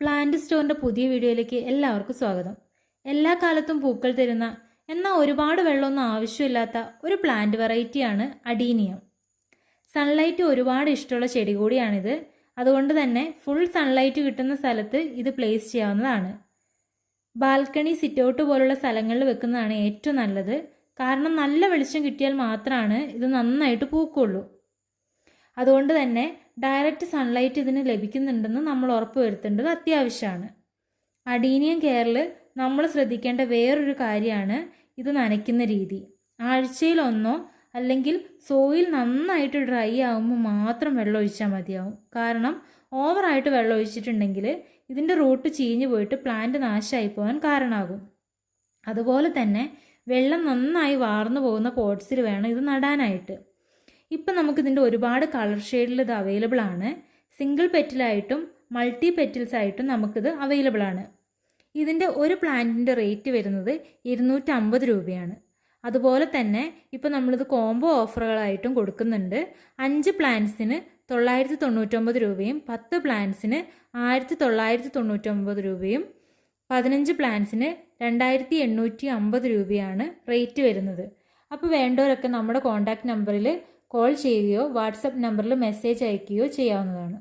Plant സ്റ്റോറിൻ്റെ പുതിയ വീഡിയോയിലേക്ക് എല്ലാവർക്കും സ്വാഗതം. എല്ലാ കാലത്തും പൂക്കൾ തരുന്ന എന്നാൽ ഒരുപാട് വെള്ളമൊന്നും ആവശ്യമില്ലാത്ത ഒരു പ്ലാന്റ് വെറൈറ്റിയാണ് അഡീനിയം. സൺലൈറ്റ് ഒരുപാട് ഇഷ്ടമുള്ള ചെടി കൂടിയാണിത്. അതുകൊണ്ട് തന്നെ ഫുൾ സൺലൈറ്റ് കിട്ടുന്ന സ്ഥലത്ത് ഇത് പ്ലേസ് ചെയ്യാവുന്നതാണ്. ബാൽക്കണി, സിറ്റൗട്ട് പോലുള്ള സ്ഥലങ്ങളിൽ വെക്കുന്നതാണ് ഏറ്റവും നല്ലത്. കാരണം നല്ല വെളിച്ചം കിട്ടിയാൽ മാത്രമാണ് ഇത് നന്നായിട്ട് പൂക്കുള്ളൂ. അതുകൊണ്ട് തന്നെ ഡയറക്റ്റ് സൺലൈറ്റ് ഇതിന് ലഭിക്കുന്നുണ്ടെന്ന് നമ്മൾ ഉറപ്പ് വരുത്തേണ്ടത് അത്യാവശ്യമാണ്. അഡീനിയം കെയറിൽ നമ്മൾ ശ്രദ്ധിക്കേണ്ട വേറൊരു കാര്യമാണ് ഇത് നനയ്ക്കുന്ന രീതി. ആഴ്ചയിൽ ഒന്നോ അല്ലെങ്കിൽ സോയിൽ നന്നായിട്ട് ഡ്രൈ ആകുമ്പോൾ മാത്രം വെള്ളം ഒഴിച്ചാൽ മതിയാവും. കാരണം ഓവറായിട്ട് വെള്ളം ഒഴിച്ചിട്ടുണ്ടെങ്കിൽ ഇതിൻ്റെ റൂട്ട് ചീഞ്ഞു പോയിട്ട് പ്ലാന്റ് നാശമായി പോകാൻ കാരണമാകും. അതുപോലെ തന്നെ വെള്ളം നന്നായി വാർന്നു പോകുന്ന പോട്ട്സിൽ വേണം ഇത് നടാനായിട്ട്. ഇപ്പം നമുക്കിതിൻ്റെ ഒരുപാട് കളർ ഷെയ്ഡിൽ ഇത് അവൈലബിൾ ആണ്. സിംഗിൾ പെറ്റിലായിട്ടും മൾട്ടി പെറ്റിൽസ് ആയിട്ടും നമുക്കിത് അവൈലബിൾ ആണ്. ഇതിൻ്റെ ഒരു പ്ലാന്റിൻ്റെ റേറ്റ് വരുന്നത് 250 രൂപയാണ്. അതുപോലെ തന്നെ ഇപ്പോൾ നമ്മളിത് കോംബോ ഓഫറുകളായിട്ടും കൊടുക്കുന്നുണ്ട്. 5 പ്ലാന്റ്സിന് 999 രൂപയും 10 പ്ലാന്റ്സിന് 1999 രൂപയും 15 പ്ലാന്റ്സിന് 2850 രൂപയാണ് റേറ്റ് വരുന്നത്. അപ്പോൾ വേണ്ടവരൊക്കെ നമ്മുടെ കോൺടാക്റ്റ് നമ്പറിൽ കോൾ ചെയ്യുകയോ വാട്സപ്പ് നമ്പറിൽ മെസ്സേജ് അയക്കുകയോ ചെയ്യാവുന്നതാണ്.